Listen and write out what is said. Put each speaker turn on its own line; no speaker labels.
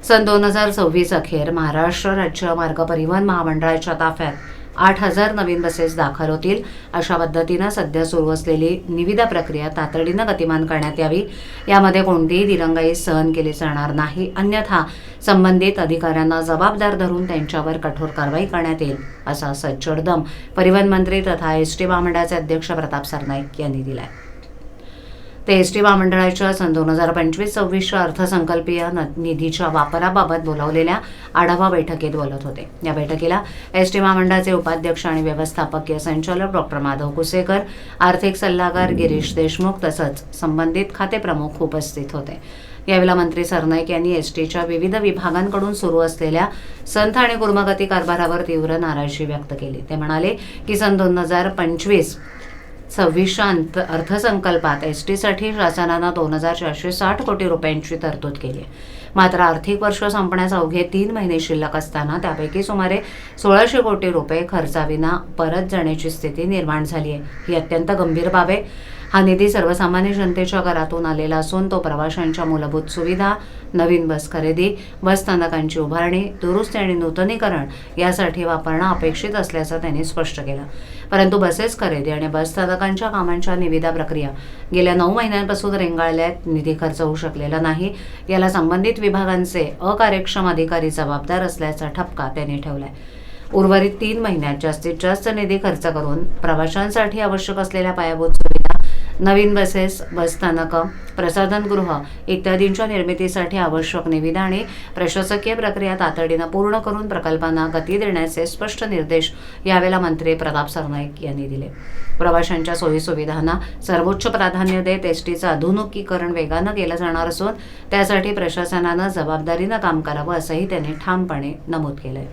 सन 2026 अखेर महाराष्ट्र राज्य मार्ग परिवहन महामंडळाच्या ताफ्यात 8,000 नवीन बसेस दाखल होतील. अशा पद्धतीनं सध्या सुरू असलेली निविदा प्रक्रिया तातडीनं गतिमान करण्यात यावी. यामध्ये कोणतीही दिरंगाई सहन केली जाणार नाही, अन्यथा संबंधित अधिकाऱ्यांना जबाबदार धरून त्यांच्यावर कठोर कारवाई करण्यात येईल, असा सज्जड दम परिवहन मंत्री तथा एसटी महामंडळाचे अध्यक्ष प्रताप सरनाईक यांनी दिलाय. ते एसटी महामंडळाच्या सन 2025-26च्या अर्थसंकल्पीय निधीच्या वापराबाबत बोलावलेल्या आढावा बैठकीत बोलत होते. या बैठकीला एसटी महामंडळाचे उपाध्यक्ष आणि व्यवस्थापकीय संचालक डॉक्टर माधव कुसेकर, आर्थिक सल्लागार गिरीश देशमुख तसंच संबंधित खाते प्रमुख उपस्थित होते. यावेळेला मंत्री सरनाईक यांनी एसटीच्या विविध विभागांकडून सुरू असलेल्या संथ आणि गुर्मगती कारभारावर तीव्र नाराजी व्यक्त केली. ते म्हणाले की सन 2025-26च्या अर्थसंकल्पात एसटीसाठी शासनानं 2,460 कोटी रुपयांची तरतूद केली आहे. मात्र आर्थिक वर्ष संपण्यास अवघे 3 महिने शिल्लक असताना त्यापैकी सुमारे 1,600 कोटी रुपये खर्चाविना परत जाण्याची स्थिती निर्माण झाली आहे. ही अत्यंत गंभीर बाब आहे. हा निधी सर्वसामान्य जनतेच्या घरातून आलेला असून तो प्रवाशांच्या मूलभूत सुविधा, नवीन बस खरेदी, बस स्थानकांची उभारणी, दुरुस्ती आणि नूतनीकरण यासाठी वापरणं अपेक्षित असल्याचं त्यांनी स्पष्ट केलं. परंतु बसेस खरेदी आणि बस स्थानकांच्या कामांच्या निविदा प्रक्रिया गेल्या 9 महिन्यांपासून रेंगाळल्यात. निधी खर्च होऊ शकलेला नाही. याला संबंधित विभागांचे अकार्यक्षम अधिकारी जबाबदार असल्याचा ठपका त्यांनी ठेवलाय. उर्वरित 3 महिन्यात जास्तीत जास्त निधी खर्च करून प्रवाशांसाठी आवश्यक असलेल्या पायाभूत सुविधा, नवीन बसेस, बसस्थानकं, प्रसाधनगृह इत्यादींच्या निर्मितीसाठी आवश्यक निविदा आणि प्रशासकीय प्रक्रिया तातडीनं पूर्ण करून प्रकल्पांना गती देण्याचे स्पष्ट निर्देश यावेळेला मंत्री प्रताप सरनाईक यांनी दिले. प्रवाशांच्या सोयीसुविधांना सर्वोच्च प्राधान्य देत एसटीचं आधुनिकीकरण वेगानं केलं जाणार असून त्यासाठी प्रशासनानं जबाबदारीनं काम करावं, असंही त्यांनी ठामपणे नमूद केलंय.